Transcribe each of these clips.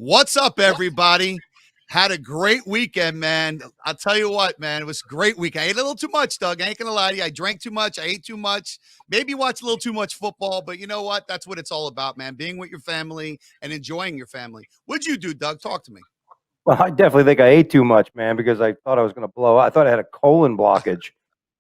What's up, everybody? Had a great weekend, man. I'll tell you what, man. It was a great weekend. I ate a little too much, Doug. I ain't gonna lie to you. I drank too much. I ate too much. Maybe watched a little too much football, but you know what? That's what it's all about, man. Being with your family and enjoying your family. What'd you do, Doug? Talk to me. Well, I definitely think I ate too much, man, because I thought I was going to blow up. I thought I had a colon blockage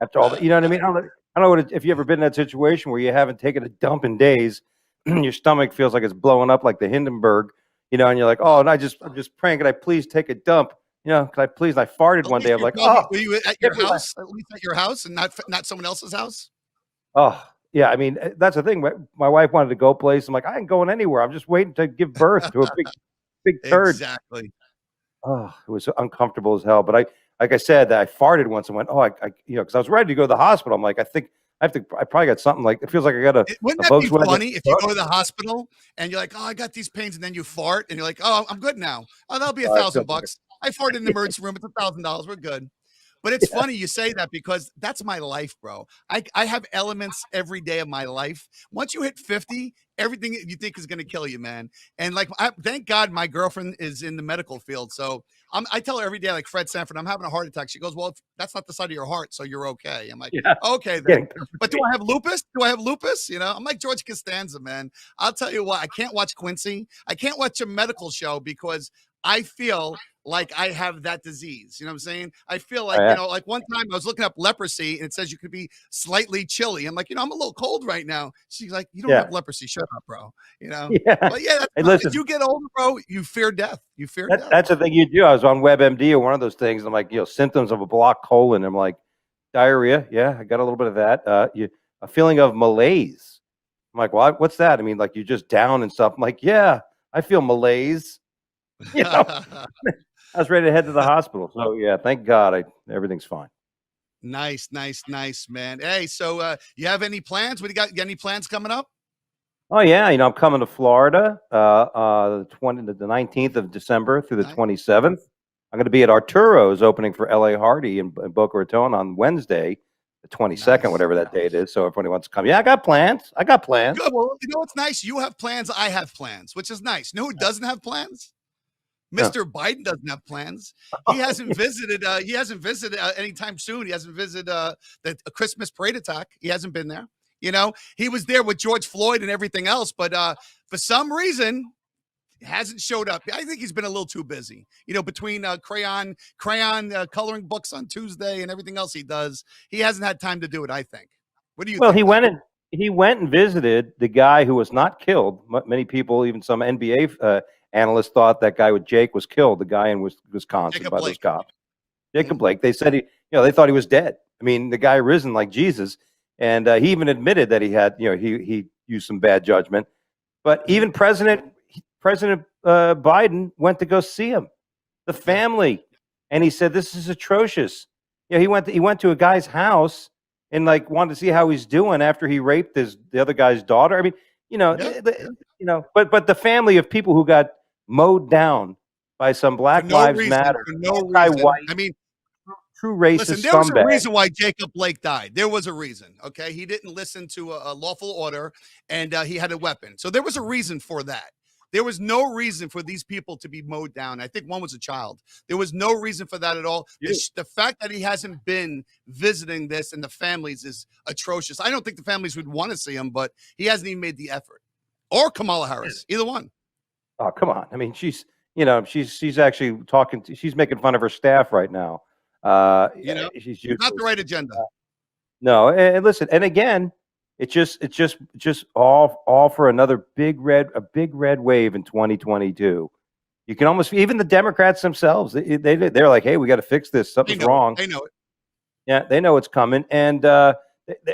after all that. You know what I mean? I don't know if you ever been in that situation where you haven't taken a dump in days, your stomach feels like it's blowing up like the Hindenburg, and you're like, oh, and I'm just praying, can I please take a dump? Can I please? And I farted At one least day. I'm you're like, probably oh, were you at your house? At least at your house and not someone else's house? oh, yeah. I mean, that's the thing. My wife wanted to go place. I'm like, I ain't going anywhere. I'm just waiting to give birth to a big turd. Exactly. Oh, it was uncomfortable as hell. But like I said, I farted once and went, oh, because I was ready to go to the hospital. I'm like, I probably got something like, it feels like I got Wouldn't a that be Volkswagen. funny if you go to the hospital and you're like, oh, I got these pains, and then you fart and you're like, oh, I'm good now. Oh, that'll be I feel $1,000. I farted in the emergency room. It's $1,000. We're good. But it's yeah, funny you say that because that's my life, bro. I have elements every day of my life. Once you hit 50, everything you think is going to kill you, man. And like, thank God my girlfriend is in the medical field. So I tell her every day, like Fred Sanford, I'm having a heart attack. She goes, well, that's not the side of your heart. So you're okay. I'm like, yeah. okay, then. Getting But do I have lupus? Do I have lupus? I'm like George Costanza, man. I'll tell you what, I can't watch Quincy. I can't watch a medical show because I feel like I have that disease. You know what I'm saying? I feel Oh, like, yeah. like one time I was looking up leprosy and it says you could be slightly chilly. I'm like, I'm a little cold right now. She's like, you don't Yeah. have leprosy. Shut up, bro. Yeah. But yeah, Hey, as listen, you get older, bro, you fear death. You fear death. that's the thing you do. I was on WebMD or one of those things. And I'm like, symptoms of a blocked colon. I'm like, diarrhea. Yeah, I got a little bit of that. A feeling of malaise. I'm like, well, what's that? I mean, like you're just down and stuff. I'm like, yeah, I feel malaise. You know, I was ready to head to the hospital. So yeah, thank God, everything's fine. Nice, nice, nice, man. Hey, so you have any plans? What do you got? You got any plans coming up? Oh yeah, I'm coming to Florida, the 19th of December through the Nice. 27th. I'm going to be at Arturo's opening for L.A. Hardy in Boca Raton on Wednesday, the 22nd, Nice. whatever that date is. So if anyone wants to come, yeah, I got plans. I got plans. Good. Well, what's nice? You have plans. I have plans, which is nice. You know who doesn't have plans? Yeah. Mr. Biden doesn't have plans. He hasn't visited. He hasn't visited anytime soon. He hasn't visited the Christmas parade attack. He hasn't been there. He was there with George Floyd and everything else, but for some reason, hasn't showed up. I think he's been a little too busy. Between crayon coloring books on Tuesday and everything else he does, he hasn't had time to do it. I think. What do you Well, think? he went and visited the guy who was not killed. Many people, even some NBA analysts, thought that guy with Jake was killed. The guy in Wisconsin Jacob by Blake. those cops, Jacob Blake. They said they thought he was dead. I mean, the guy risen like Jesus, and he even admitted that he had, he used some bad judgment. But even President Biden went to go see him, the family, and he said this is atrocious. He went to a guy's house and like wanted to see how he's doing after he raped the other guy's daughter. I mean, but the family of people who got mowed down by some Black Lives Matter, for no reason. I mean, true racist listen, there was scumbag. a reason why Jacob Blake died. There was a reason. Okay, he didn't listen to a lawful order, and he had a weapon. So there was a reason for that. There was no reason for these people to be mowed down. I think one was a child. There was no reason for that at all. The fact that he hasn't been visiting this and the families is atrocious. I don't think the families would want to see him, but he hasn't even made the effort. Or Kamala Harris, either one. Oh, come on. I mean, she's actually she's making fun of her staff right now. She's not the right agenda. No, and listen, and again, it's just all for another big red wave in 2022. You can almost even the Democrats themselves. They're like, hey, we got to fix this. Something's wrong. They know it. Yeah, they know it's coming. And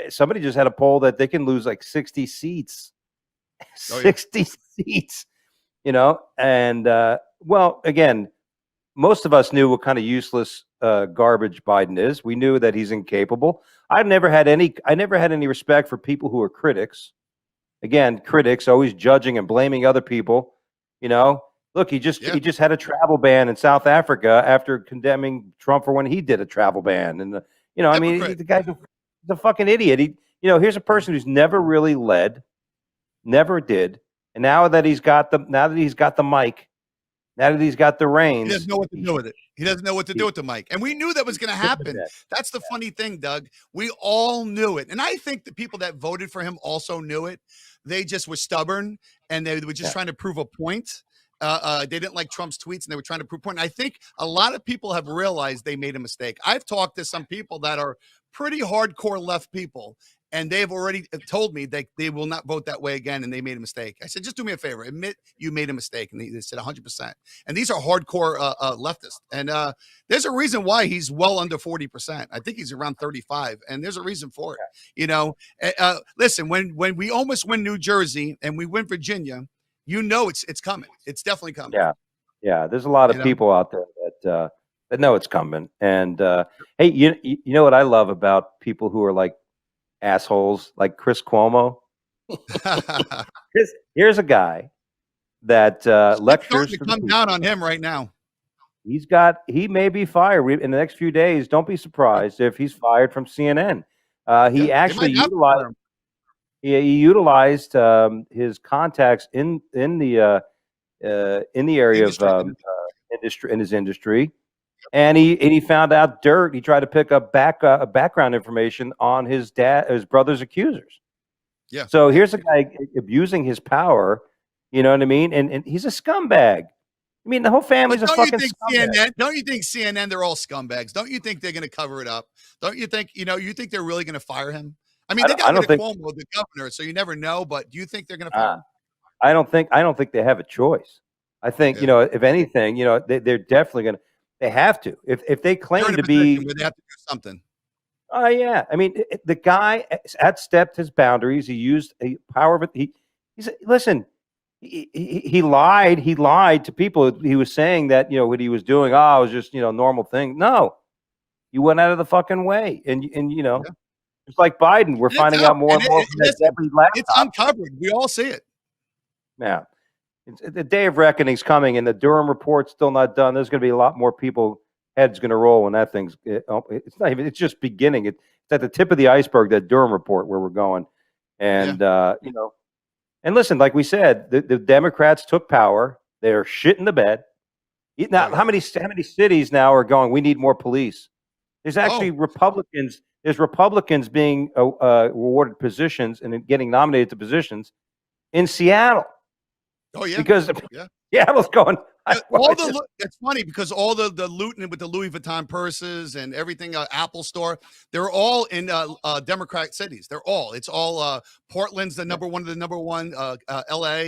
somebody just had a poll that they can lose like 60 seats. 60 seats. And well, again, most of us knew what kind of useless garbage Biden is. We knew that he's incapable. I never had any respect for people who are critics. Again, critics always judging and blaming other people. Look, he just had a travel ban in South Africa after condemning Trump for when he did a travel ban. And I mean, the guy's a fucking idiot. Here's a person who's never really led, never did, and now that he's got the mic, Now that he's got the He reins, doesn't know what to do with it. He doesn't know what to do with the mic. And we knew that was going to happen. That's the funny thing, Doug. We all knew it. And I think the people that voted for him also knew it. They just were stubborn and they were just trying to prove a point. They didn't like Trump's tweets and they were trying to prove a point. And I think a lot of people have realized they made a mistake. I've talked to some people that are pretty hardcore left people, and they've already told me that they will not vote that way again, and they made a mistake. I said, just do me a favor, admit you made a mistake, and they said 100%. And these are hardcore leftists, and there's a reason why he's well under 40%. I think he's around 35, and there's a reason for it. You know, listen, when we almost win New Jersey and we win Virginia, you know it's coming. It's definitely coming. Yeah. There's a lot of people out there that know it's coming. And hey, you know what I love about people who are like assholes, like Chris Cuomo. Here's a guy that lectures. To come down on him right now. He may be fired in the next few days. Don't be surprised if he's fired from CNN. He actually utilized his contacts in the area of industry, in his industry, and he found out dirt. He tried to pick up background information on his brother's accusers. Yeah. So here's a guy abusing his power. You know what I mean? And he's a scumbag. I mean, the whole family's a fucking scumbag. Don't you think CNN, they're all scumbags? Don't you think they're going to cover it up? Don't you think, you think they're really going to fire him? I mean, they got rid of Cuomo, the governor, so you never know, but do you think they're going to fire him? I don't think they have a choice. I think, if anything, they're definitely going to, they have to. If they claim to be, they have to do something. Oh, yeah. I mean, the guy outstepped his boundaries. He used a power of it. Listen, he lied. He lied to people. He was saying that, what he was doing, it was just, normal thing. No, you went out of the fucking way. And it's like Biden. We're finding out more and more. It's uncovered. We all see it. Yeah. The day of reckoning's coming, and the Durham report's still not done. There's going to be a lot more people. Head's going to roll when that thing's. It's not even. It's just beginning. It's at the tip of the iceberg. That Durham report, where we're going, and and listen, like we said, the Democrats took power. They're shit in the bed. Now, how many cities now are going? We need more police. There's actually Republicans. There's Republicans being awarded positions and getting nominated to positions in Seattle. Oh yeah, because Seattle's going. It's funny because all the looting with the Louis Vuitton purses and everything, Apple Store, they're all in Democrat cities. It's all Portland's the number one, LA,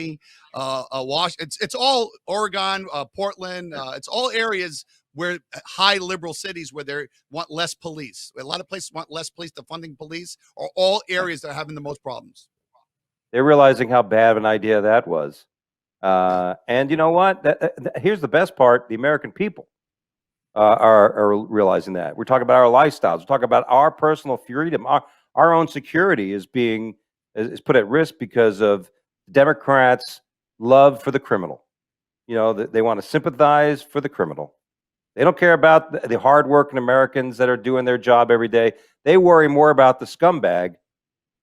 Washington. It's all Oregon, Portland. It's all areas where high liberal cities where they want less police. A lot of places want less police. The funding police are all areas that are having the most problems. They're realizing how bad of an idea that was. And you know what? Here's the best part: the American people are realizing that. We're talking about our lifestyles. We're talking about our personal freedom. Our own security is put at risk because of Democrats' love for the criminal. They want to sympathize for the criminal. They don't care about the hardworking Americans that are doing their job every day. They worry more about the scumbag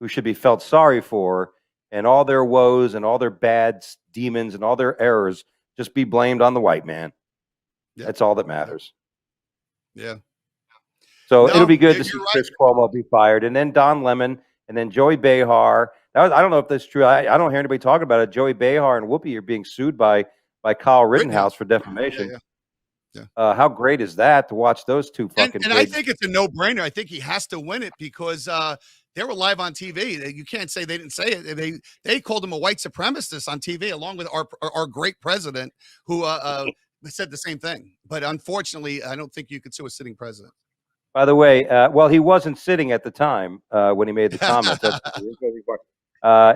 who should be felt sorry for. And all their woes and all their bad demons and all their errors just be blamed on the white man. Yeah. That's all that matters. Yeah. So it'll be good to see Chris Cuomo be fired, and then Don Lemon, and then Joey Behar. I don't know if that's true. I don't hear anybody talking about it. Joey Behar and Whoopi are being sued by Kyle Rittenhouse for defamation. Yeah. How great is that to watch those two fucking? And I think it's a no-brainer. I think he has to win it because they were live on TV. You can't say they didn't say it. They called him a white supremacist on TV, along with our great president, who said the same thing. But unfortunately, I don't think you could sue a sitting president. By the way, he wasn't sitting at the time when he made the comment.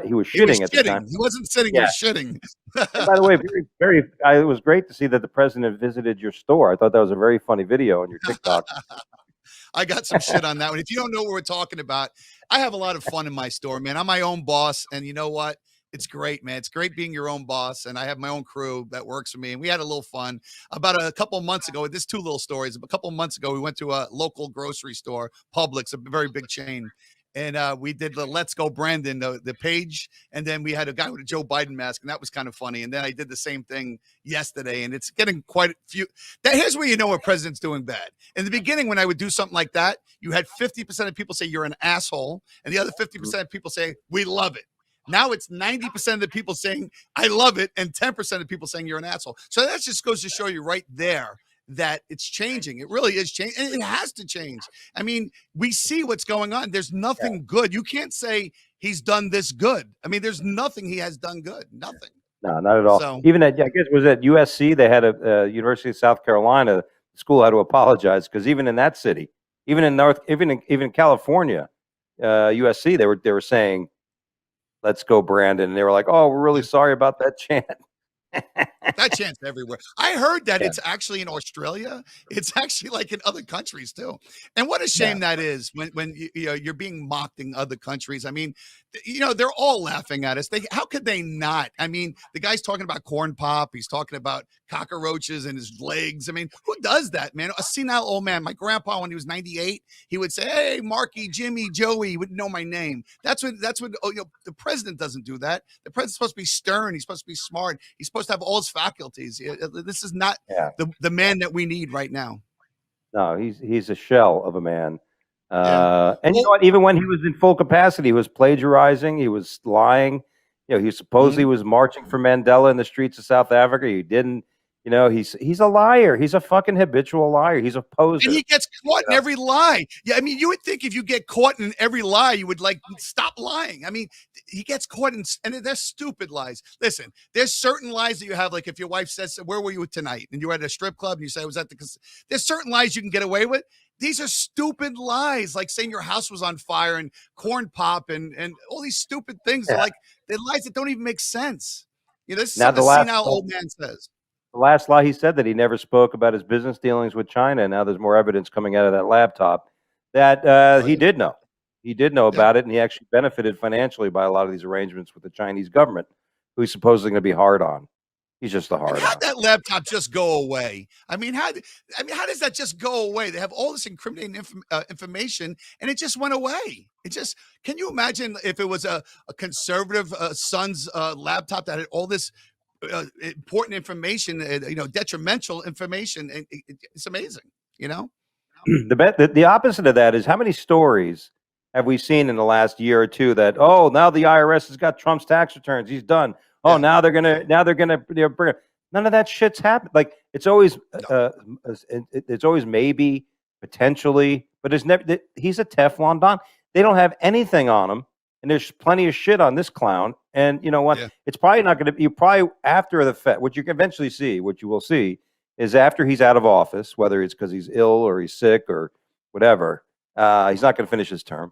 He was shitting at the time. He wasn't sitting. He was shitting. By the way, it was great to see that the president visited your store. I thought that was a very funny video on your TikTok. I got some shit on that one. If you don't know what we're talking about, I have a lot of fun in my store, man. I'm my own boss, and you know what? It's great, man. It's great being your own boss, and I have my own crew that works for me, and we had a little fun. About a couple of months ago, there's two little stories. A couple of months ago, we went to a local grocery store, Publix, a very big chain, and we did the "Let's Go Brandon" the page, and then we had a guy with a Joe Biden mask, and that was kind of funny. And then I did the same thing yesterday, and it's getting quite a few. Here's where you know a president's doing bad. In the beginning, when I would do something like that, you had 50% of people say you're an asshole, and the other 50% of people say we love it. Now it's 90% of the people saying I love it, and 10% of people saying you're an asshole. So that just goes to show you right there that it's changing. It really is changing. And it has to change. I mean, we see what's going on. There's nothing good. You can't say he's done this good. I mean, there's nothing he has done good. Nothing. No, not at all. So, even at, I guess, was at USC, they had a University of South Carolina, the school had to apologize because even in that city, even in California, USC, they were saying, "Let's go, Brandon," and they were like, "Oh, we're really sorry about that chant." that chance everywhere. I heard that it's actually in Australia. It's actually like in other countries too. And what a shame that is when you know you're being mocked in other countries. I mean, you know, they're all laughing at us. How could they not? I mean, the guy's talking about corn pop. He's talking about cockroaches and his legs. I mean, who does that, man? A senile old man. My grandpa, when he was 98, he would say, "Hey, Marky, Jimmy, Joey," he wouldn't know my name. That's what you know, the president doesn't do that. The president's supposed to be stern. He's supposed to be smart. He's supposed to have all his faculties. This is not the man that we need right now. No, he's a shell of a man. And you know what? Even when he was in full capacity, he was plagiarizing. He was lying. You know, he supposedly was marching for Mandela in the streets of South Africa. He didn't. You know, he's a liar. He's a fucking habitual liar. He's a poser. And he gets caught in every lie. Yeah, I mean, you would think if you get caught in every lie, you would like stop lying. I mean, he gets caught in, and they're stupid lies. Listen, there's certain lies that you have, like if your wife says, "Where were you tonight?" and you were at a strip club, and you say, "I was at the." There's certain lies you can get away with. These are stupid lies, like saying your house was on fire and corn pop and all these stupid things. Like they're lies that don't even make sense. You know, this is something a senile old man says. The last lie, he said that he never spoke about his business dealings with China. And now there's more evidence coming out of that laptop that he did know. He did know about it, and he actually benefited financially by a lot of these arrangements with the Chinese government, who he's supposedly going to be hard on. He's just a hard on. How'd that laptop just go away? I mean, how does that just go away? They have all this incriminating information, and it just went away. It just, can you imagine if it was a conservative son's laptop that had all this important information, you know, detrimental information? It's amazing, you know. The opposite of that is, how many stories have we seen in the last year or two that, oh, now the IRS has got Trump's tax returns, he's done. Oh, now they're gonna bring. None of that shit's happened. Like it's always maybe, potentially, but it's never. He's a Teflon Don. They don't have anything on him, and there's plenty of shit on this clown. And you know what? It's probably not going to. You probably after the Fed, what you can eventually see, what you will see, is after he's out of office, whether it's because he's ill or he's sick or whatever, he's not going to finish his term.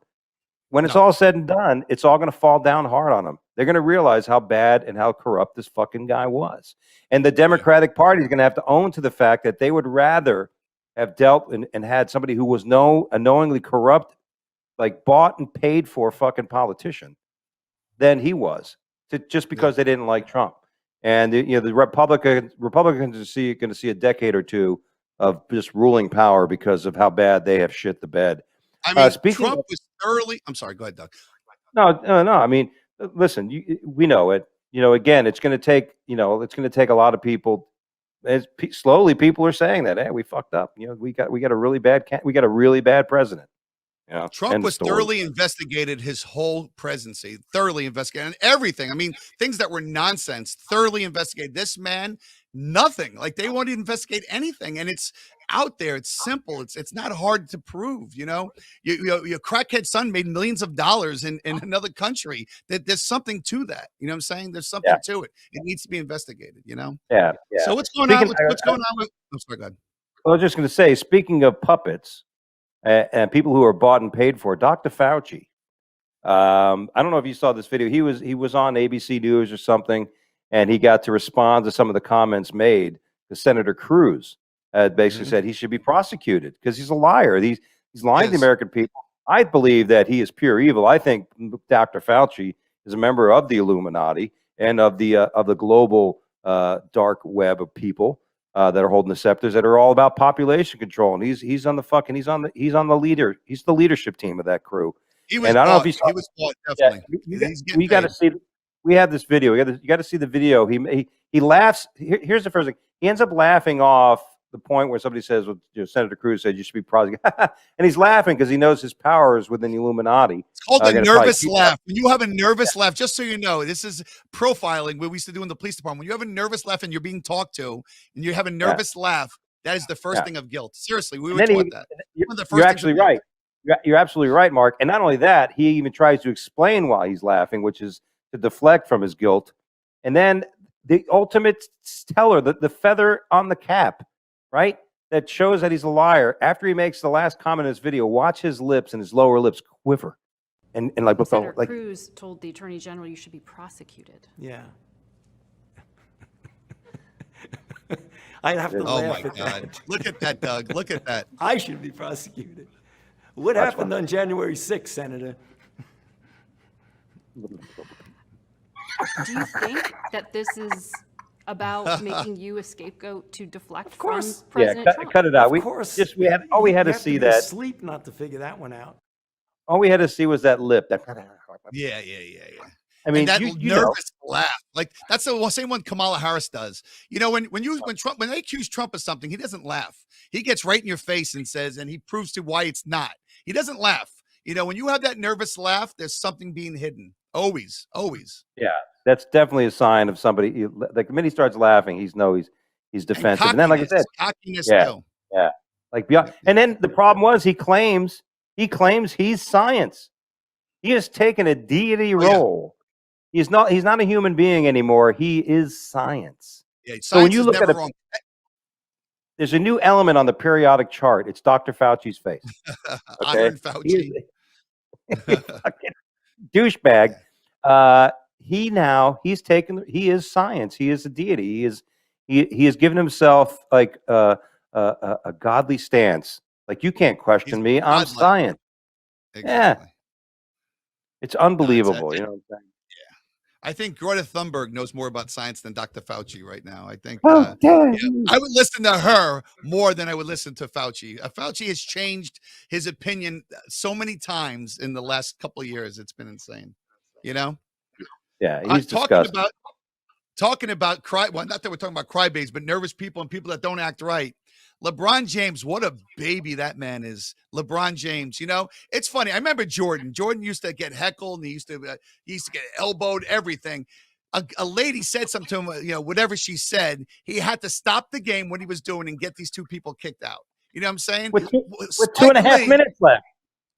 When it's all said and done, it's all going to fall down hard on him. They're going to realize how bad and how corrupt this fucking guy was. And the Democratic Party is going to have to own to the fact that they would rather have dealt and had somebody who was unknowingly corrupt, like bought and paid for fucking politician, than he was, just because they didn't like Trump. And you know, the Republicans are going to see a decade or two of just ruling power because of how bad they have shit the bed. I mean, Trump was thoroughly. I'm sorry. Go ahead, Doug. No. I mean, listen, we know it. You know, again, it's going to take. You know, it's going to take a lot of people. Slowly, people are saying that, hey, we fucked up. You know, we got a really bad president. You know, Trump was thoroughly investigated his whole presidency, thoroughly investigated and everything. I mean, things that were nonsense, thoroughly investigated. This man, nothing. Like they won't investigate anything, and it's out there. It's simple. It's not hard to prove. You know, your crackhead son made millions of dollars in another country. That there's something to that. You know what I'm saying? There's something to it. It needs to be investigated. You know. Yeah. So what's going on? What's going on with? I'm sorry, go ahead. I was just going to say, speaking of puppets. And people who are bought and paid for, Dr. Fauci. I don't know if you saw this video. He was on ABC News or something, and he got to respond to some of the comments made. The Senator Cruz basically said he should be prosecuted because he's a liar. He's lying to the American people. I believe that he is pure evil. I think Dr. Fauci is a member of the Illuminati and of the global dark web of people. That are holding the scepters, that are all about population control, and he's the leadership team of that crew. He was And I don't know if bought. you saw. He was bought, Yeah, definitely. He's getting we got to paid. see. We have this video. You got to see the video. He laughs. Here's the first thing. He ends up laughing off the point where somebody says, well, Senator Cruz said you should be prosecuted, and he's laughing because he knows his powers within the Illuminati. It's called a Gonna probably nervous keep laugh. When you have a nervous laugh, just so you know, this is profiling what we used to do in the police department. When you have a nervous laugh and you're being talked to, and you have a nervous laugh, that is the first thing of guilt. Seriously, we And were then taught that. One of the you're first things actually of guilt. right. You're absolutely right, Mark. And not only that, he even tries to explain why he's laughing, which is to deflect from his guilt. And then the ultimate teller, the feather on the cap, right? That shows that he's a liar. After he makes the last comment in his video, watch his lips and his lower lips quiver. And like, Senator like Cruz told the Attorney General you should be prosecuted. Yeah. I'd have to Oh laugh my at God! that. Look at that, Doug. Look at that. I should be prosecuted. What happened on January 6th, Senator? Do you think that this is about making you a scapegoat to deflect from course. President yeah, Trump? cut it out. Of course. We had all we had You to have see be that. asleep not to figure that one out. All we had to see was that lip. That Yeah. I mean, And that you nervous laugh, like that's the same one Kamala Harris does. You know, when they accuse Trump of something, he doesn't laugh. He gets right in your face and says, and he proves to why it's not. He doesn't laugh. You know, when you have that nervous laugh, there's something being hidden. Always. Yeah, that's definitely a sign of somebody. Like the minute he starts laughing, he's defensive. And then, like I said, cockiness yeah, too. yeah, like beyond. And then the problem was he claims he's science. He has taken a deity role. He's not a human being anymore. He is science. Yeah, So when you look at it, wrong. there's a new element on the periodic chart. It's Dr. Fauci's face. Honoring Fauci. He's fucking douchebag. He is science. He is a deity. He has given himself like a godly stance. Like you can't question me. I'm science. Exactly. Yeah. It's unbelievable. You know what I'm saying? I think Greta Thunberg knows more about science than Dr. Fauci right now. I think Oh, I would listen to her more than I would listen to Fauci. Fauci has changed his opinion so many times in the last couple of years. It's been insane. You know? Yeah, he's disgusting. Talking about well, not that we're talking about crybabies, but nervous people and people that don't act right. LeBron James, what a baby that man is. LeBron James, you know, it's funny. I remember Jordan. Jordan used to get heckled and he used to get elbowed, everything. A lady said something to him, you know, whatever she said, he had to stop the game what he was doing and get these two people kicked out. You know what I'm saying? With 2.5 minutes left.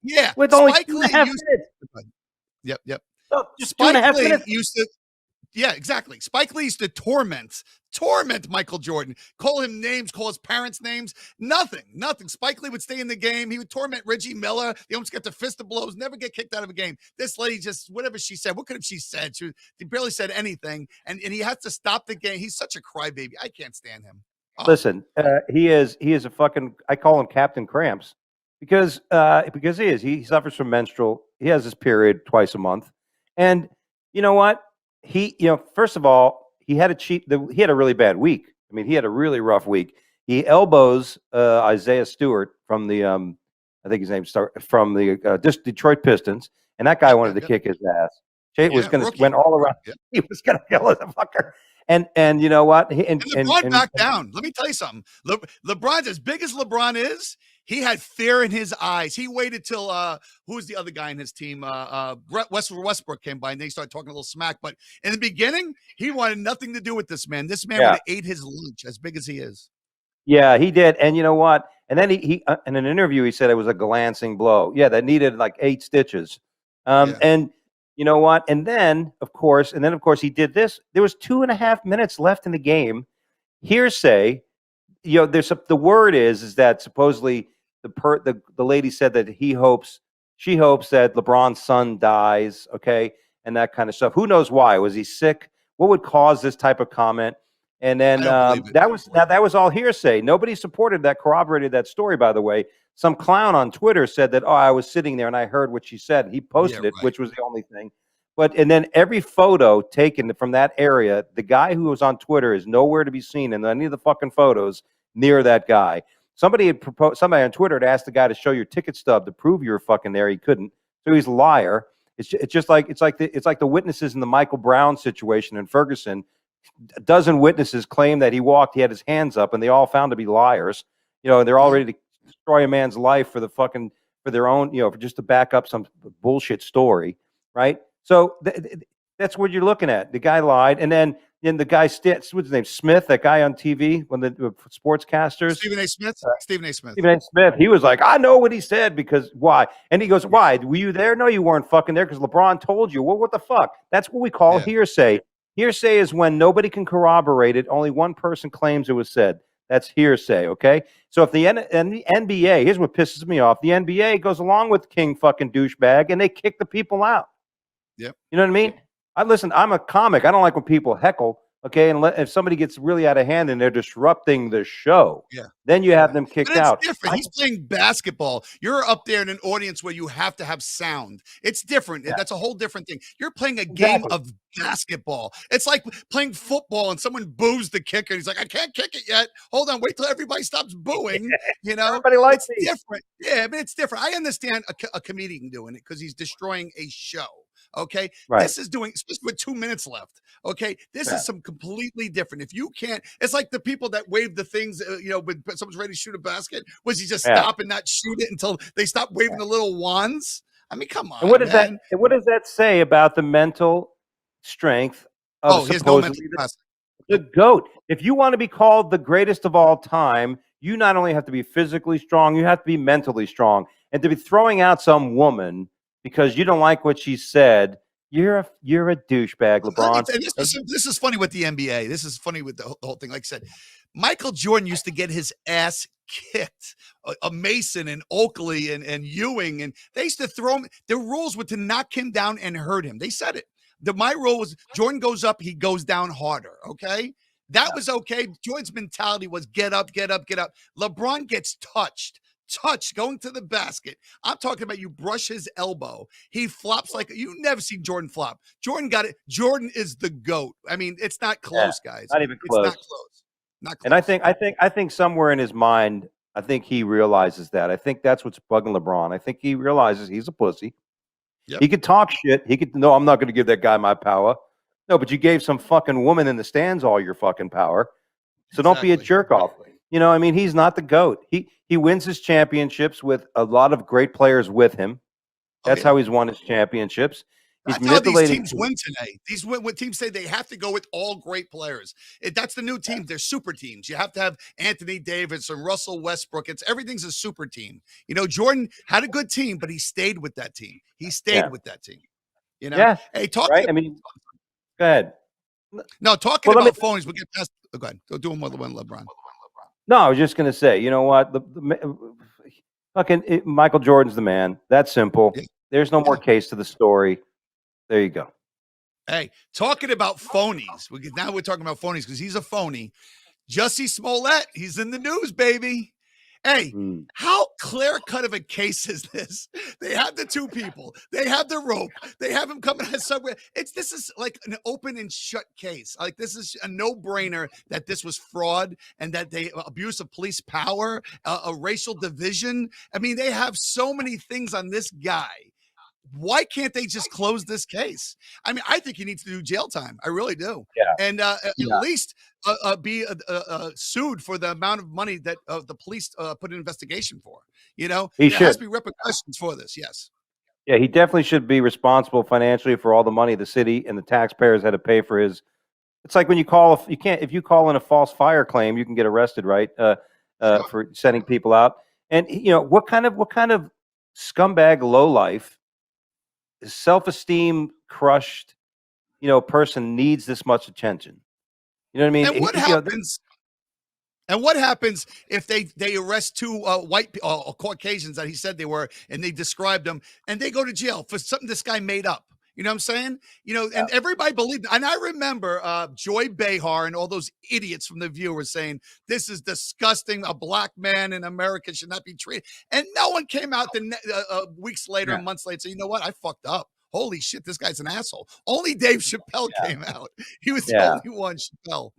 Yeah. With only 2.5 minutes. Yep. So just 2.5 minutes. Yeah, exactly. Spike Lee used to torment Michael Jordan, call him names, call his parents names, nothing. Spike Lee would stay in the game. He would torment Reggie Miller. They almost get the fist of blows, never get kicked out of a game. This lady just, whatever she said, what could have she said? She barely said anything, and he has to stop the game. He's such a crybaby. I can't stand him. Oh. Listen, he is a fucking, I call him Captain Cramps because he suffers from menstrual. He has his period twice a month. And you know what? First of all, he had a really bad week. I mean, he had a really rough week. He elbows Isaiah Stewart from the I think his name from the Detroit Pistons, and that guy wanted to kick his ass. Went all around. Yeah. He was gonna kill the fucker. And you know what? And LeBron backed down. Let me tell you something. LeBron's as big as LeBron is. He had fear in his eyes. He waited till who's the other guy in his team? Westbrook came by, and they started talking a little smack. But in the beginning, he wanted nothing to do with this man. This man would have ate his lunch, as big as he is. Yeah, he did. And you know what? And then he in an interview he said it was a glancing blow. Yeah, that needed like 8 stitches. And you know what? And then of course he did this. There was 2.5 minutes left in the game. Hearsay. You know, the word is that supposedly the lady said that she hopes that LeBron's son dies, okay, and that kind of stuff. Who knows why? Was he sick? What would cause this type of comment? And then that was all hearsay. Nobody corroborated that story, by the way. Some clown on Twitter said that, I was sitting there and I heard what she said. He posted it, which was the only thing. And then every photo taken from that area, the guy who was on Twitter is nowhere to be seen in any of the fucking photos near that guy. Somebody on Twitter had asked the guy to show your ticket stub to prove you were fucking there. He couldn't. So he's a liar. It's just like it's like the witnesses in the Michael Brown situation in Ferguson. A dozen witnesses claim that he had his hands up, and they all found to be liars. They're all ready to destroy a man's life for their own, for just to back up some bullshit story, right? So that's what you're looking at. The guy lied, and then the guy what's his name, Smith, that guy on TV, when the sportscasters, Stephen A. Smith. Stephen A. Smith. Stephen A. Smith, he was like, I know what he said because why? And he goes, why? Were you there? No, you weren't fucking there because LeBron told you. Well, what the fuck? That's what we call hearsay. Hearsay is when nobody can corroborate it. Only one person claims it was said. That's hearsay, okay? So if the NBA, here's what pisses me off. The NBA goes along with King fucking douchebag, and they kick the people out. Yep. You know what I mean? Listen, I'm a comic. I don't like when people heckle, okay? And if somebody gets really out of hand and they're disrupting the show, then you have them kicked out. It's different. He's playing basketball. You're up there in an audience where you have to have sound. It's different. That's a whole different thing. You're playing a game of basketball. It's like playing football and someone boos the kicker. He's like, I can't kick it yet. Hold on. Wait till everybody stops booing. Everybody likes it's different. Yeah, but it's different. I understand a comedian doing it because he's destroying a show. Okay. Right. This is doing, especially with 2 minutes left. Okay. This is some completely different. If you can't, it's like the people that wave the things, when someone's ready to shoot a basket. Was he just stop and not shoot it until they stop waving the little wands? I mean, come on. And what does man. what does that say about the mental strength of supposedly the GOAT? If you want to be called the greatest of all time, you not only have to be physically strong, you have to be mentally strong. And to be throwing out some woman because you don't like what she said, you're a douchebag, LeBron. This is funny with the NBA. This is funny with the whole thing. Like I said, Michael Jordan used to get his ass kicked. A Mason and Oakley and Ewing, and they used to throw him. The rules were to knock him down and hurt him. They said it. My rule was Jordan goes up, he goes down harder. Okay. That was okay. Jordan's mentality was get up, get up, get up. LeBron gets touched going to the basket. I'm talking about you brush his elbow. He flops like you never seen Jordan flop. Jordan got it. Jordan is the GOAT. I mean, it's not close, guys. Not even close. It's not close. Not close. And I think somewhere in his mind, I think he realizes that. I think that's what's bugging LeBron. I think he realizes he's a pussy. Yep. He could talk shit. No, I'm not going to give that guy my power. No, but you gave some fucking woman in the stands all your fucking power. So don't be a jerk off. I mean, he's not the GOAT. He wins his championships with a lot of great players with him. That's how he's won his championships. He's manipulating. These teams win today. When teams say they have to go with all great players. That's the new team. They're super teams. You have to have Anthony Davis and Russell Westbrook. Everything's a super team. Jordan had a good team, but he stayed with that team. He stayed with that team. Yeah. Hey, talk. Right? I mean, go ahead. No, talking about phonies. We'll get past. Go ahead. Go do them with LeBron. No, I was just going to say, you know what? Michael Jordan's the man. That's simple. Yeah. There's no more case to the story. There you go. Hey, talking about phonies. Now we're talking about phonies because he's a phony. Jussie Smollett, he's in the news, baby. Hey, how clear-cut of a case is this? They have the two people. They have the rope. They have him coming out somewhere. This is like an open and shut case. Like, this is a no-brainer that this was fraud and that they abuse of police power, a racial division. I mean, they have so many things on this guy. Why can't they just close this case? I mean, I think he needs to do jail time. I really do. Yeah. And at least be sued for the amount of money that the police put an investigation for. There has to be repercussions for this. Yes. Yeah, he definitely should be responsible financially for all the money the city and the taxpayers had to pay for his. It's like when you call, if you call in a false fire claim, you can get arrested, right? For sending people out. And what kind of scumbag lowlife, self-esteem crushed, person needs this much attention? You know what I mean? And what happens? And what happens if they arrest two white Caucasians that he said they were, and they described them, and they go to jail for something this guy made up? You know what I'm saying? And everybody believed. And I remember Joy Behar and all those idiots from The View were saying, this is disgusting. A black man in America should not be treated. And no one came out weeks later and months later and said, you know what? I fucked up. Holy shit, this guy's an asshole. Only Dave Chappelle came out. He was the only one, Chappelle.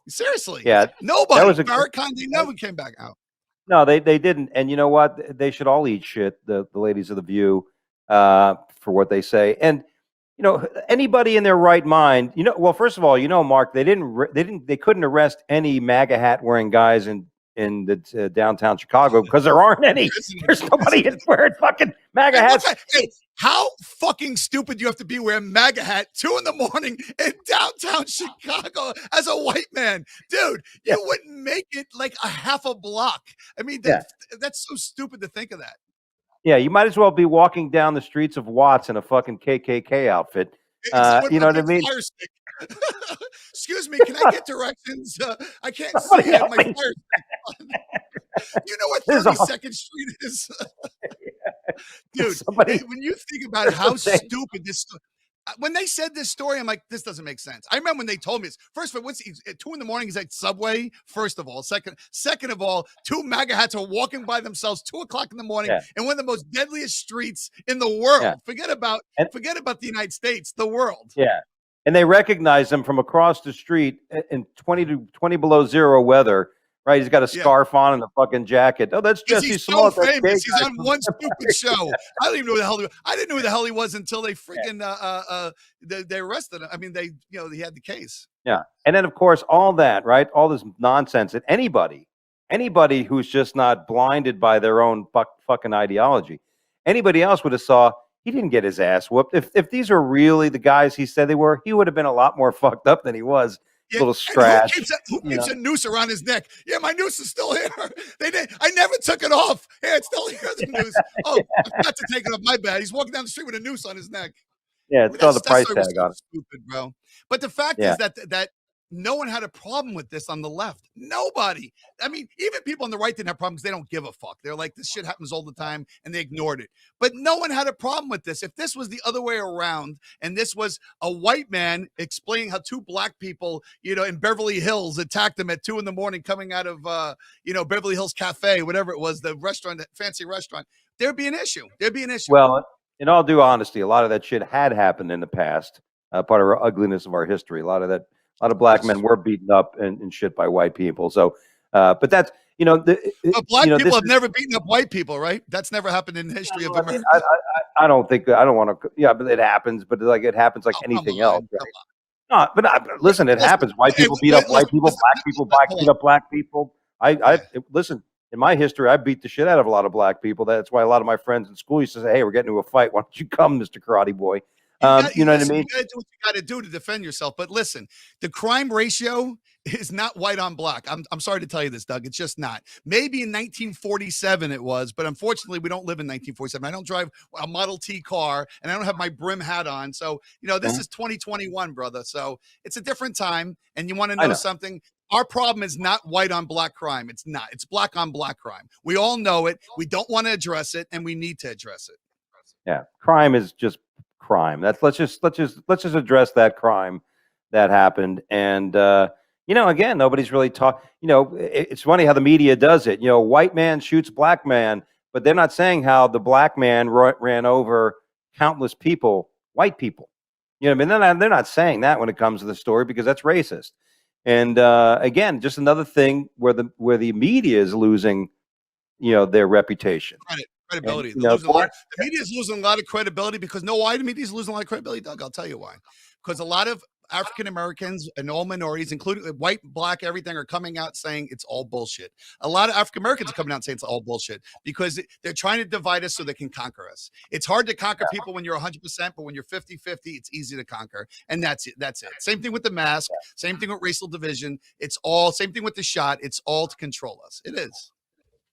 Seriously. Yeah. Nobody. Farrakhan, they never came back out. No, they didn't. And you know what? They should all eat shit, the ladies of The View. for what they say. And anybody in their right mind, well, first of all, Mark, they couldn't arrest any MAGA hat wearing guys in the downtown Chicago because there aren't any. There's nobody wearing fucking MAGA hats. Hey, how fucking stupid do you have to be wearing MAGA hat 2 in the morning in downtown Chicago as a white man? Dude, you wouldn't make it like a half a block. I mean, that's so stupid to think of that. Yeah, you might as well be walking down the streets of Watts in a fucking KKK outfit. You know what I mean? Excuse me, can I get directions? I can't see it. My fire stick. You know what 32nd Street is? Dude, when you think about how stupid this when they said this story, I'm like, this doesn't make sense. I remember when they told me this. First of all, at 2 in the morning, he's at Subway. First of all, second of all, 2 MAGA hats are walking by themselves 2 o'clock in the morning in one of the most deadliest streets in the world. Yeah. Forget about the United States, the world. Yeah, and they recognize him from across the street in 20 below zero weather. Right, he's got a scarf on and a fucking jacket. Oh, that's Jesse he's Smollett. So famous. He's on one stupid show. I don't even know who the hell. I didn't know who the hell he was until they freaking they arrested him. I mean, he had the case. Yeah, and then of course all that, right? All this nonsense that anybody who's just not blinded by their own fucking ideology, anybody else would have saw. He didn't get his ass whooped. If these are really the guys he said they were, he would have been a lot more fucked up than he was. Little scratch. Who keeps a noose around his neck? Yeah, my noose is still here. I never took it off. Yeah, it's still here. The noose. Oh, I forgot to take it off. My bad. He's walking down the street with a noose on his neck. Yeah, it's got the price tag on it. Stupid, bro. But the fact is that no one had a problem with this on the left. Nobody. I mean, even people on the right didn't have problems. They don't give a fuck. They're like, this shit happens all the time, and they ignored it. But no one had a problem with this. If this was the other way around, and this was a white man explaining how 2 black people, in Beverly Hills attacked them at 2 in the morning coming out of, Beverly Hills Cafe, whatever it was, the restaurant, that fancy restaurant, there'd be an issue. Well, in all due honesty, a lot of that shit had happened in the past. Part of our ugliness of our history. A lot of black men were beaten up and shit by white people. So, but that's, but black people have never beaten up white people, right? That's never happened in the history of America. I don't want to. Yeah, but it happens. But it happens like anything else. Right? No, but listen, it happens. White people beat up white people. Black people beat up black people. Listen. In my history, I beat the shit out of a lot of black people. That's why a lot of my friends in school used to say, "Hey, we're getting into a fight. Why don't you come, Mr. Karate Boy?" You know what I mean? You got to do what you got to do to defend yourself. But listen, the crime ratio is not white on black. I'm sorry to tell you this, Doug. It's just not. Maybe in 1947 it was, but unfortunately we don't live in 1947. I don't drive a Model T car, and I don't have my brim hat on. So, this is 2021, brother. So it's a different time. And you want to know something? Our problem is not white on black crime. It's not. It's black on black crime. We all know it. We don't want to address it, and we need to address it. Yeah, crime is just crime. Let's just address that crime that happened. And again, nobody's really talk. It's funny how the media does it. White man shoots black man, but they're not saying how the black man ran over countless people, white people. I mean, they're not saying that when it comes to the story because that's racist. And again, just another thing where the media is losing, their reputation. Credibility. The media is losing a lot of credibility because why the media is losing a lot of credibility, Doug? I'll tell you why. Because a lot of African Americans and all minorities, including white, black, everything, are coming out saying it's all bullshit. A lot of African Americans are coming out saying it's all bullshit because they're trying to divide us so they can conquer us. It's hard to conquer people when you're 100%, but when you're 50-50, it's easy to conquer. And that's it. Same thing with the mask. Same thing with racial division. Same thing with the shot. It's all to control us. It is.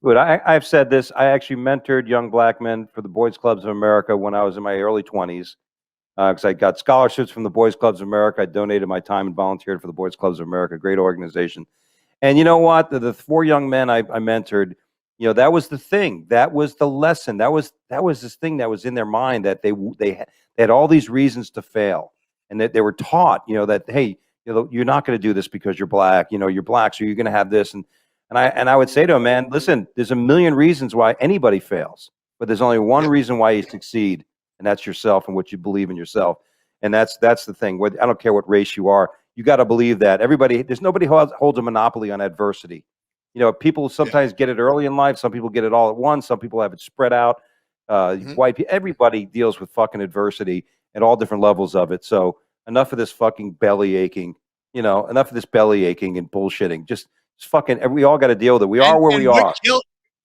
Good. I've said this. I actually mentored young black men for the Boys Clubs of America when I was in my early 20s because I got scholarships from the Boys Clubs of America. I donated my time and volunteered for the Boys Clubs of America, great organization. And you know what? The 4 young men I mentored, that was the thing. That was the lesson. That was this thing that was in their mind that they had all these reasons to fail, and that they were taught, that hey, you're not going to do this because you're black. You're black, so you're going to have this And I would say to him, man, listen, there's a million reasons why anybody fails, but there's only one reason why you succeed, and that's yourself and what you believe in yourself. And that's the thing. I don't care what race you are. You got to believe that. There's nobody who holds a monopoly on adversity. People sometimes get it early in life. Some people get it all at once. Some people have it spread out. White people, everybody deals with fucking adversity at all different levels of it. So enough of this fucking belly aching, enough of this belly aching and bullshitting. Just fucking, we all got to deal with it. We are where we are.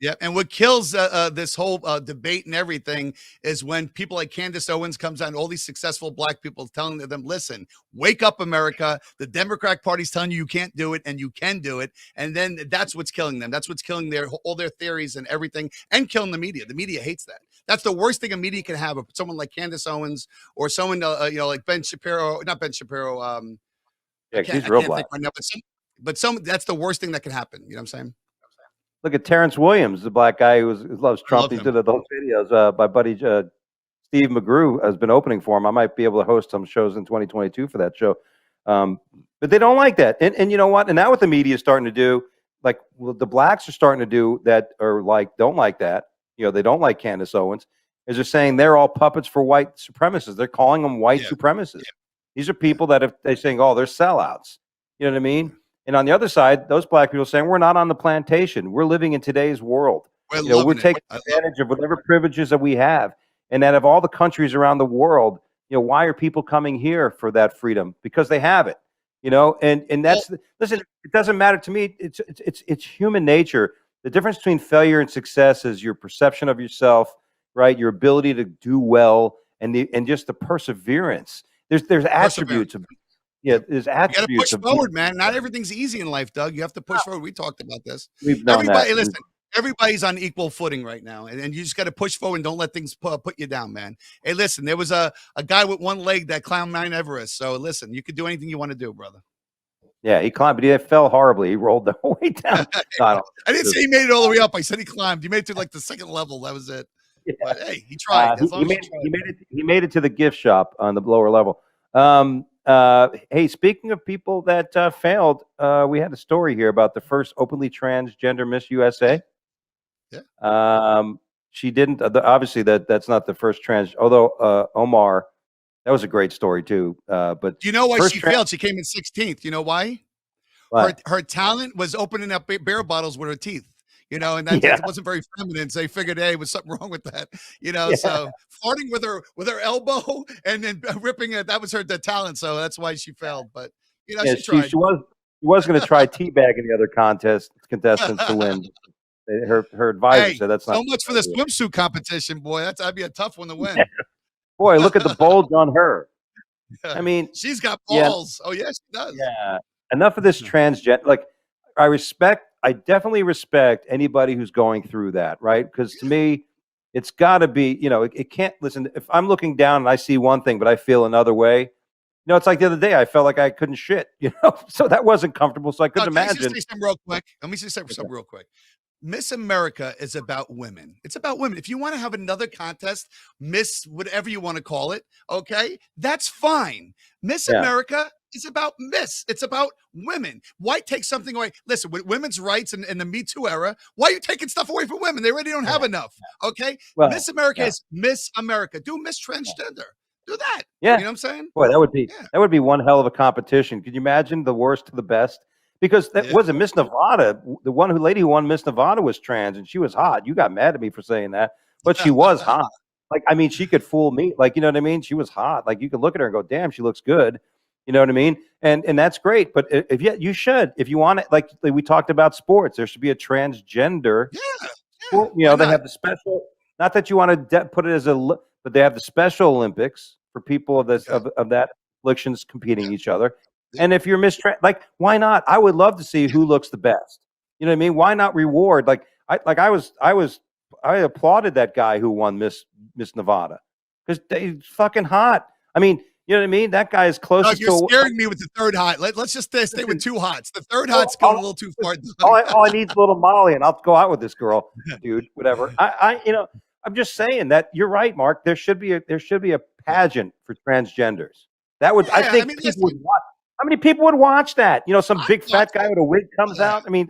Yeah, and what kills this whole debate and everything is when people like Candace Owens comes on, all these successful black people telling them, listen, wake up, America. The Democratic Party's telling you can't do it, and you can do it. And then that's what's killing them. That's what's killing all their theories and everything, and killing the media. The media hates that. That's the worst thing a media can have. Someone like Candace Owens or someone, like Ben Shapiro, not Ben Shapiro. Yeah, he's real black. Right now, but that's the worst thing that can happen. You know what I'm saying? Look at Terrence Williams, the black guy who loves Trump. He did those videos. My buddy Steve McGrew has been opening for him. I might be able to host some shows in 2022 for that show. But they don't like that. And you know what? And now what the media is starting to do, the blacks are starting to do that, or don't like that. They don't like Candace Owens. Is they're saying they're all puppets for white supremacists. They're calling them white supremacists. Yeah. These are people that they're saying, oh, they're sellouts. You know what I mean? And on the other side, those black people saying, we're not on the plantation. We're living in today's world. We're taking advantage of whatever privileges that we have. And that of all the countries around the world, why are people coming here for that freedom? Because they have it. And that's listen, it doesn't matter to me. It's human nature. The difference between failure and success is your perception of yourself, right? Your ability to do well, and just the perseverance. There's attributes of there's attributes. You got to push forward, man. Not everything's easy in life, Doug. You have to push forward. We talked about this. We've done that. Listen, everybody's on equal footing right now, and you just got to push forward and don't let things put you down, man. Hey, listen, there was a guy with one leg that climbed Mount Everest. So listen, you could do anything you want to do, brother. Yeah, he climbed, but he fell horribly. He rolled the whole way down. I didn't say he made it all the way up. I said he climbed. He made it to the second level. That was it. Yeah. But hey, he tried. He made it to the gift shop on the lower level. Hey, speaking of people that failed, we had a story here about the first openly transgender Miss USA. Yeah. She didn't. Obviously, that's not the first trans. Although Omar, that was a great story too. But do you know why she failed? She came in 16th. You know why? Her talent was opening up beer bottles with her teeth. And that wasn't very feminine. So they figured, hey, was something wrong with that. So farting with her elbow and then ripping it, that was the talent. So that's why she failed. But she tried. She was going to try teabagging the other contestants to win. Her advisor said that's not so much for the swimsuit competition, boy. That'd be a tough one to win. Boy, look at the bulge on her. I mean, she's got balls. Yeah. Oh yeah, she does. Yeah. Enough of this transgender. I definitely respect anybody who's going through that, right? Because to me, it's got to be, it can't, listen, if I'm looking down and I see one thing, but I feel another way, it's like the other day, I felt like I couldn't shit, so that wasn't comfortable. So I couldn't imagine. Let me say something real quick. Real quick. Miss America is about women. It's about women. If you want to have another contest, Miss whatever you want to call it, okay, that's fine. Miss America is about Miss. It's about women. Why take something away? Listen, with women's rights and the Me Too era, why are you taking stuff away from women? They already don't have enough, okay? Well, Miss America is Miss America. Do Miss Transgender. Do that. Yeah. You know what I'm saying? Boy, that would be one hell of a competition. Could you imagine the worst to the best? Because that wasn't Miss Nevada. The lady who won Miss Nevada was trans, and she was hot. You got mad at me for saying that, but she was hot. She could fool me. You know what I mean? She was hot. You could look at her and go, "Damn, she looks good." You know what I mean? And that's great. But you should, if you want it, like we talked about sports, there should be a transgender. Sport. They have the special. Not that you want to put it as but they have the Special Olympics for people of that afflictions competing each other. And if you're why not? I would love to see who looks the best. You know what I mean? Why not reward? I applauded that guy who won Miss Nevada because he's fucking hot. I mean, you know what I mean? That guy is closest to. You're scaring me with the third hot. Let's just stay with two hots. The third hot's going a little too far. All I need is a little Molly, and I'll go out with this girl, dude. Whatever. I'm just saying that you're right, Mark. There should be a pageant for transgenders. That would people would watch. How many people would watch that? Some big fat guy with a wig comes out. I mean,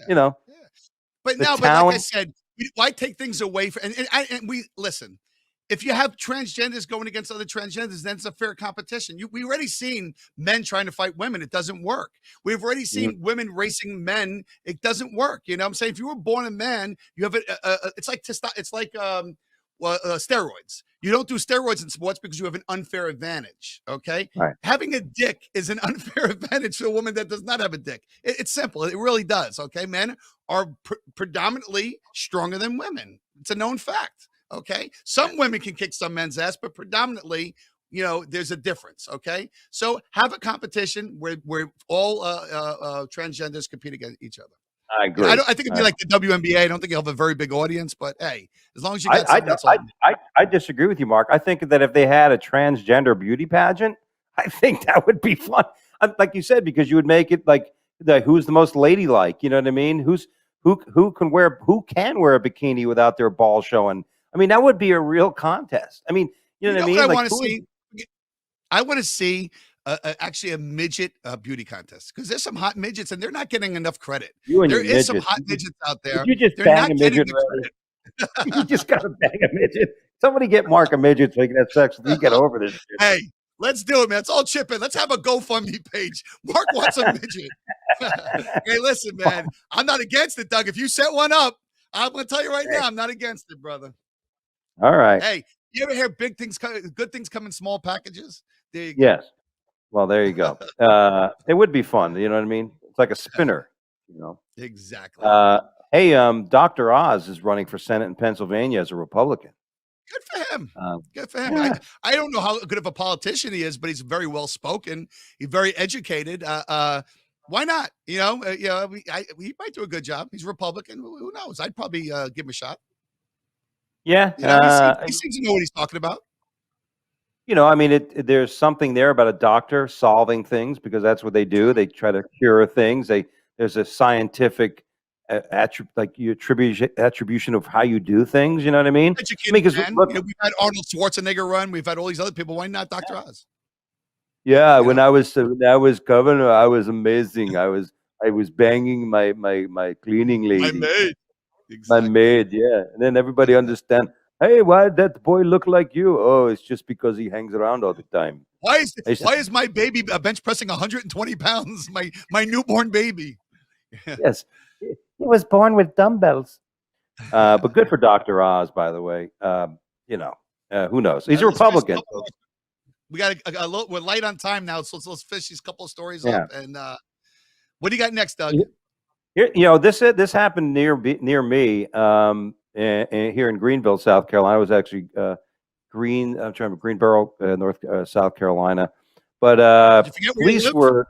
But like I said, why take things away from? And we listen. If you have transgenders going against other transgenders, then it's a fair competition. We already seen men trying to fight women. It doesn't work. We've already seen women racing men. It doesn't work. You know what I'm saying? If you were born a man, you have it's like steroids. You don't do steroids in sports because you have an unfair advantage. Okay, Right. having a dick is an unfair advantage to a woman that does not have a dick. It's simple. It really does. Okay, men are predominantly stronger than women. It's a known fact. Okay, some women can kick some men's ass, but predominantly, there's a difference. Okay, so have a competition where all transgenders compete against each other. I agree. I think it'd be like the WNBA. I don't think you'll have a very big audience, but hey, as long as you got I, something that's all. I disagree with you, Mark. I think that if they had a transgender beauty pageant, I think that would be fun. Like you said, because you would make it like who's the most ladylike. You know what I mean? Who can wear a bikini without their balls showing? I mean, that would be a real contest. I mean, you know what I mean? What I Like, want to see. I want to see actually a midget beauty contest because there's some hot midgets and they're not getting enough credit. There is some hot midgets out there. You just they're bang not a getting midget. the credit. You just got to bang a midget. Somebody get Mark a midget so he can have sex with you. Get over this shit. Hey, let's do it, man. It's all chipping. Let's have a GoFundMe page. Mark wants a midget. Hey, listen, man. I'm not against it, Doug. If you set one up, I'm going to tell you right now, I'm not against it, brother. All right. Hey, you ever hear good things come in small packages? There you go. Yes. Well, there you go. It would be fun. You know what I mean? It's like a spinner. Exactly. Hey, Dr. Oz is running for Senate in Pennsylvania as a Republican. Good for him. Good for him. Yeah. I don't know how good of a politician he is, but he's very well spoken. He's very educated. Why not? He might do a good job. He's Republican. Who knows? I'd probably give him a shot. Yeah. He seems to know what he's talking about. I mean, there's something there about a doctor solving things because that's what they do. They try to cure things. There's a scientific attribution of how you do things. You know what I mean? We've had Arnold Schwarzenegger run. We've had all these other people. Why not Dr. Oz? Yeah, when I was governor, I was amazing. I was banging my cleaning lady, My maid. my maid. Yeah, and then everybody understand. Hey, why did that boy look like you? Oh, it's just because he hangs around all the time. Why is my baby bench pressing 120 pounds? My newborn baby. Yes, he was born with dumbbells. But good for Dr. Oz, by the way. Who knows? He's a Republican. We got we're light on time now, so let's fish these couple of stories up. And what do you got next, Doug? Here, this happened near me. Here in Greenville, South Carolina. I was actually Greenboro, North South Carolina. But police were,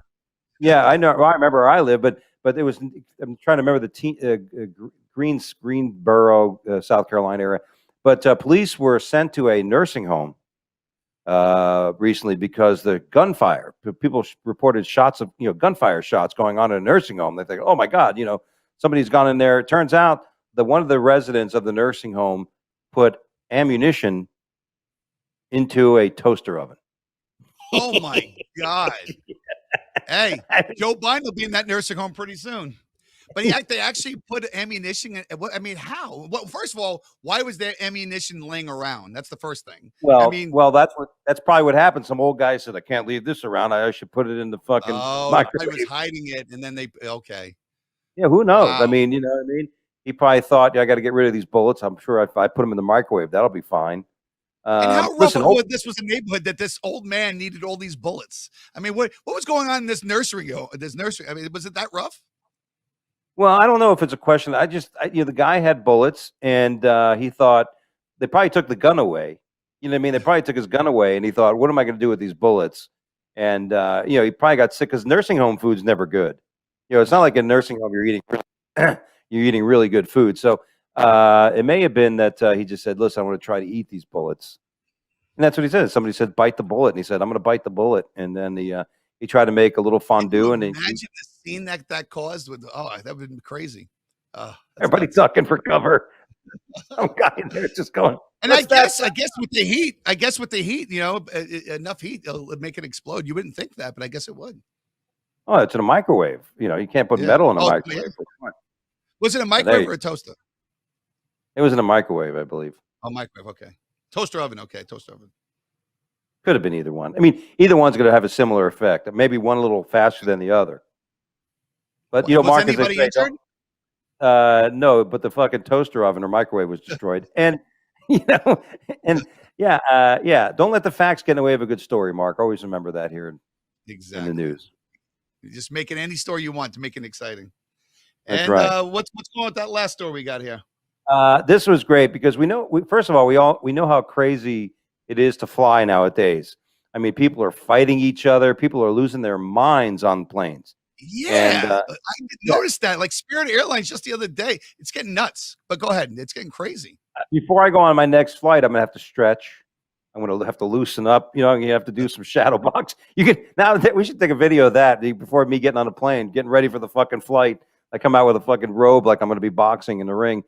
I know, I remember where I live, but it was. I'm trying to remember the Greensboro, South Carolina area. But police were sent to a nursing home recently because the gunfire. People reported shots of gunfire shots going on in a nursing home. They think, oh my God, somebody's gone in there. It turns out that one of the residents of the nursing home put ammunition into a toaster oven. Oh my God. Hey, Joe Biden will be in that nursing home pretty soon. But they actually put ammunition in. I mean, how? Well, first of all, why was there ammunition laying around? That's the first thing. Well, that's probably what happened. Some old guy said, I can't leave this around. I should put it in the fucking microwave. I was hiding it, and then okay. Yeah, who knows? Wow. I mean, you know what I mean? He probably thought, I got to get rid of these bullets. I'm sure if I put them in the microwave, that'll be fine. And how rough this was a neighborhood that this old man needed all these bullets. I mean, what was going on in this nursery? I mean, was it that rough? Well, I don't know if it's a question. The guy had bullets, and he thought they probably took the gun away. You know what I mean? They probably took his gun away, and he thought, what am I going to do with these bullets? And he probably got sick because nursing home food's never good. It's not like a nursing home you're eating really good food. So it may have been that he just said, listen, I want to try to eat these bullets. And that's what he said. Somebody said, bite the bullet. And he said, I'm going to bite the bullet. And then he tried to make a little fondue. And imagine the scene that caused that would have been crazy. Everybody ducking for cover. Some guy in there just going. And I guess with the heat, enough heat, it'll make it explode. You wouldn't think that, but I guess it would. Oh, it's in a microwave. You can't put metal in a microwave. Yeah. Was it a microwave or a toaster? It was in a microwave, I believe. Oh, microwave. Okay. Toaster oven. Okay. Toaster oven. Could have been either one. I mean, either one's going to have a similar effect. Maybe one a little faster than the other. But, was anybody injured? No, but the fucking toaster oven or microwave was destroyed. And You know, and yeah. Don't let the facts get in the way of a good story, Mark. Always remember that here in the Exactly. news. You just make it any story you want to make it exciting. That's And right. what's going on with that last story we got here? This was great because first of all, we know how crazy it is to fly nowadays. I mean, people are fighting each other. People are losing their minds on planes. And Yeah, I noticed that. Like Spirit Airlines just the other day, it's getting nuts. But go ahead, it's getting crazy. before I go on my next flight, I'm gonna have to stretch. I'm gonna have to loosen up. You know, you have to do some shadow box. You can now. We should take a video of that before me getting on a plane, getting ready for the fucking flight. I come out with a fucking robe like I'm gonna be boxing in the ring.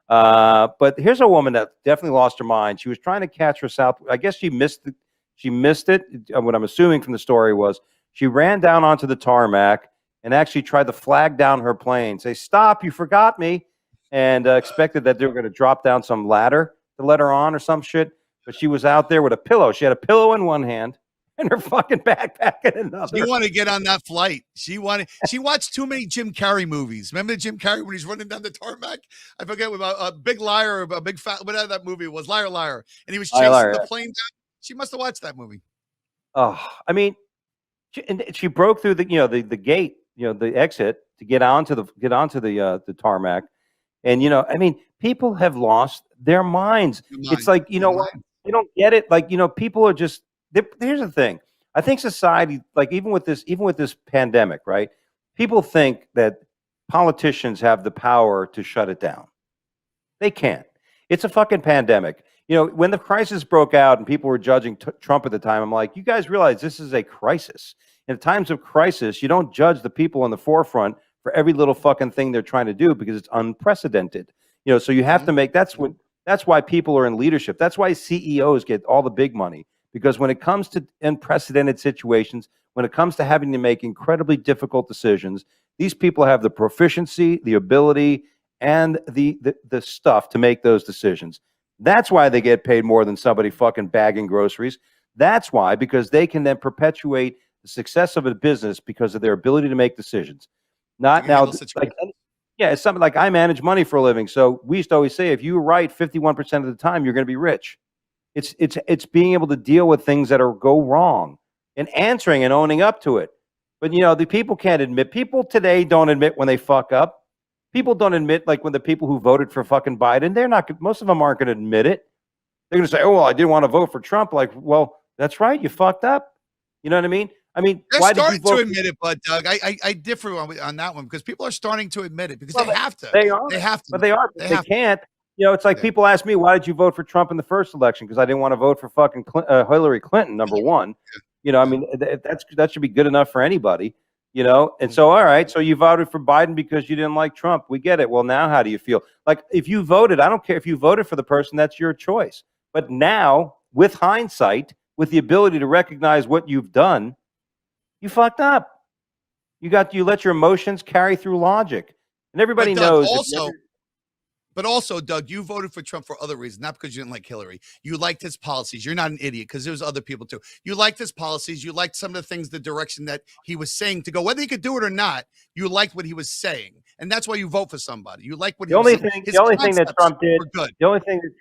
But here's a woman that definitely lost her mind. She was trying to catch her south. I guess she missed it. She missed it. What I'm assuming from the story was she ran down onto the tarmac and actually tried to flag down her plane, say, "Stop! You forgot me." And expected that they were going to drop down some ladder to let her on or some shit. But she was out there with a pillow. She had a pillow in one hand and her fucking backpack in another. She wanted to get on that flight. She watched too many Jim Carrey movies. Remember Jim Carrey when he's running down the tarmac? I forget about a big liar, a big fat, whatever that movie was, Liar Liar. And he was chasing the plane down. She must have watched that movie. Oh, I mean, she broke through the the gate, the exit to get onto the tarmac. And I mean, people have lost their minds. It's like, what? They don't get it. Like, people are just here's the thing. I think society, like even with this pandemic, right? People think that politicians have the power to shut it down. They can't. It's a fucking pandemic. When the crisis broke out and people were judging Trump at the time, I'm like, you guys realize this is a crisis. In times of crisis, you don't judge the people on the forefront for every little fucking thing they're trying to do because it's unprecedented. So you have to make that's why people are in leadership. That's why CEOs get all the big money, because when it comes to unprecedented situations, when it comes to having to make incredibly difficult decisions, these people have the proficiency, the ability, and the stuff to make those decisions. That's why they get paid more than somebody fucking bagging groceries. That's why, because they can then perpetuate the success of a business because of their ability to make decisions. Not now, it's something like I manage money for a living. So we used to always say, if you write 51% of the time, you're going to be rich. It's being able to deal with things that go wrong and answering and owning up to it. But the people can't admit. People today don't admit when they fuck up. People don't admit, like when the people who voted for fucking Biden, most of them aren't going to admit it. They're going to say, "Oh, well, I didn't want to vote for Trump." Like, well, that's right, you fucked up. You know what I mean? They're why starting did you vote to admit it, but Doug, I differ on that one because people are starting to admit it because they have to. They are. They have to. But they can't. It's like people ask me, why did you vote for Trump in the first election? Because I didn't want to vote for fucking Hillary Clinton, number one. I mean, that should be good enough for anybody. And so, all right, so you voted for Biden because you didn't like Trump. We get it. Well, now how do you feel? Like, if you voted, I don't care if you voted for the person, that's your choice. But now, with hindsight, with the ability to recognize what you've done, you fucked up. You let your emotions carry through logic. And everybody knows. But also, Doug, you voted for Trump for other reasons, not because you didn't like Hillary. You liked his policies. You're not an idiot, because there was other people too. You liked his policies. You liked some of the things, the direction that he was saying to go. Whether he could do it or not, you liked what he was saying, and that's why you vote for somebody. You like what he was saying. The only thing that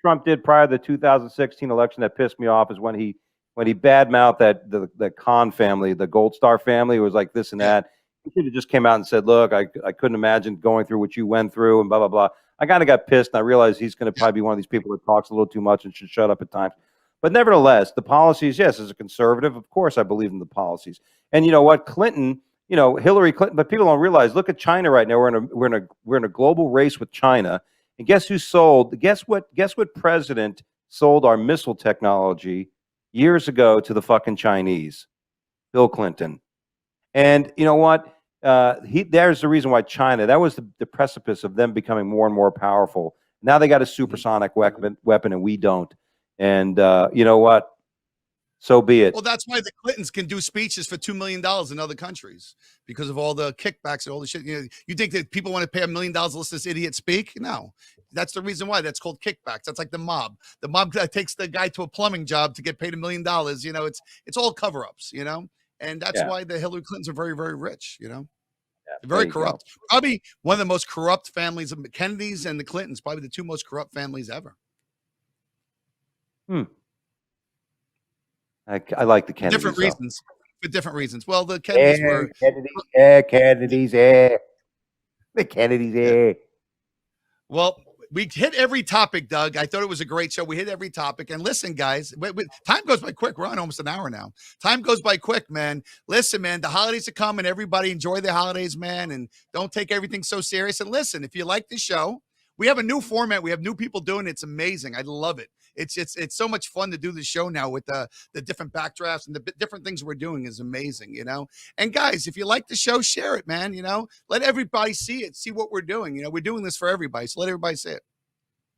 Trump did prior to the 2016 election that pissed me off is when he badmouthed the Khan family, the Gold Star family. It was like this and that. He should have just came out and said, "Look, I couldn't imagine going through what you went through," and blah blah blah. I kind of got pissed, and I realized he's going to probably be one of these people that talks a little too much and should shut up at times. But nevertheless, the policies, yes, as a conservative, of course, I believe in the policies. And you know what, Clinton, Hillary Clinton, but people don't realize. Look at China right now. We're in a global race with China, and guess what president sold our missile technology years ago to the fucking Chinese? Bill Clinton. And you know what? There's the reason why China, that was the precipice of them becoming more and more powerful. Now they got a supersonic weapon and we don't. And you know what? So be it. Well, that's why the Clintons can do speeches for $2 million in other countries because of all the kickbacks and all the shit. You think that people want to pay $1 million to listen to this idiot speak? No, that's the reason why. That's called kickbacks. That's like the mob. The mob takes the guy to a plumbing job to get paid $1 million. It's all cover-ups. And that's why the Hillary Clintons are very, very rich, They're very corrupt. Probably one of the most corrupt families of the Kennedys and the Clintons, probably the two most corrupt families ever. Hmm. I like the For Kennedys. different though. reasons. For different reasons. Well, the Kennedys were Kennedys, the Kennedys, well. We hit every topic, Doug. I thought it was a great show. We hit every topic. And listen, guys, time goes by quick. We're on almost an hour now. Time goes by quick, man. Listen, man, the holidays are coming. Everybody enjoy the holidays, man, and don't take everything so serious. And listen, if you like the show, we have a new format. We have new people doing it. It's amazing. I love it. It's so much fun to do the show now with the different backdrafts and the different things we're doing is amazing, you know. And guys, if you like the show, share it, man. You know, let everybody see it, see what we're doing. You know, we're doing this for everybody, so let everybody see it.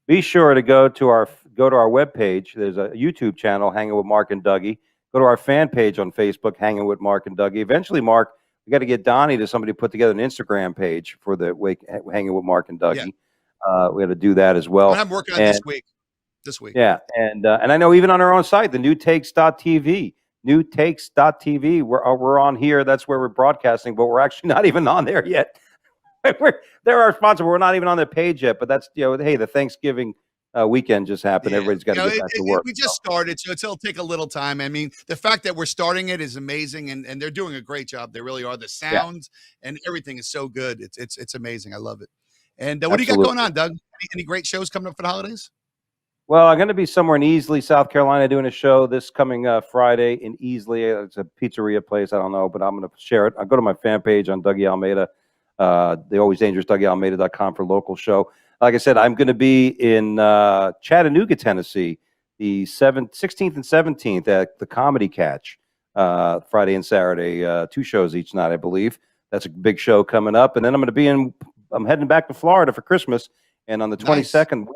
Be sure to go to our webpage. There's a YouTube channel, Hanging with Mark and Dougie. Go to our fan page on Facebook, Hanging with Mark and Dougie. Eventually, Mark, we got to get Donnie to somebody to put together an Instagram page for the Hanging with Mark and Dougie. Yeah. We got to do that as well. I'm working on this week. Yeah, and I know even on our own site, the newtakes.tv, we're on here. That's where we're broadcasting, but we're actually not even on there yet. They're our sponsor, but we're not even on their page yet. But that's, hey, the Thanksgiving weekend just happened. Yeah. Everybody's got to get back to work. We just started, so it'll take a little time. I mean, the fact that we're starting it is amazing, and they're doing a great job. They really are. The sounds and everything is so good. It's amazing. I love it. And what do you got going on, Doug? Any great shows coming up for the holidays? Well, I'm going to be somewhere in Easley, South Carolina, doing a show this coming Friday in Easley. It's a pizzeria place. I don't know, but I'm going to share it. I'll go to my fan page on Dougie Almeida, the Always Dangerous DougieAlmeida.com for local show. Like I said, I'm going to be in Chattanooga, Tennessee, the 16th and 17th at the Comedy Catch, Friday and Saturday, 2 shows each night, I believe. That's a big show coming up. And then I'm heading back to Florida for Christmas. And on the 22nd,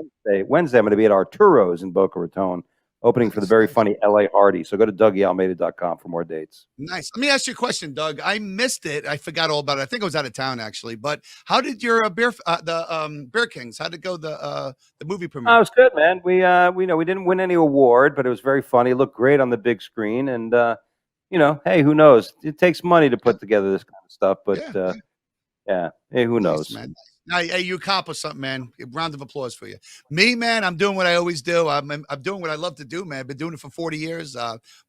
Wednesday, I'm going to be at Arturo's in Boca Raton, opening for the very funny L.A. Hardy. So go to DougieAlmeida.com for more dates. Nice. Let me ask you a question, Doug. I missed it. I forgot all about it. I think I was out of town, actually. But how did your Beer Kings, how did it go, the movie premiere? Oh, it was good, man. We didn't win any award, but it was very funny. It looked great on the big screen. And, hey, who knows? It takes money to put together this kind of stuff. But, hey, who knows? Man. Hey, you accomplished something, man. A round of applause for you. Me, man, I'm doing what I always do. I'm doing what I love to do, man. I've been doing it for 40 years.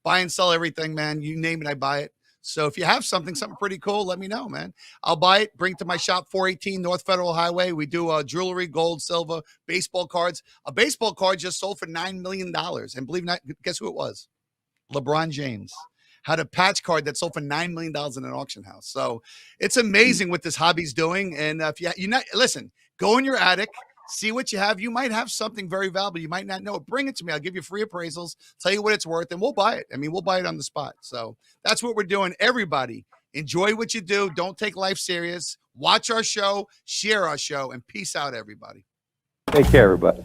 Buy and sell everything, man. You name it, I buy it. So if you have something pretty cool, let me know, man. I'll buy it, bring it to my shop, 418 North Federal Highway. We do jewelry, gold, silver, baseball cards. A baseball card just sold for $9 million. And believe it or not, guess who it was? LeBron James. Had a patch card that sold for $9 million in an auction house. So it's amazing what this hobby's doing. And if listen, go in your attic, see what you have. You might have something very valuable. You might not know it. Bring it to me. I'll give you free appraisals, tell you what it's worth, and we'll buy it. I mean, we'll buy it on the spot. So that's what we're doing. Everybody, enjoy what you do. Don't take life serious. Watch our show, share our show, and peace out, everybody. Take care, everybody.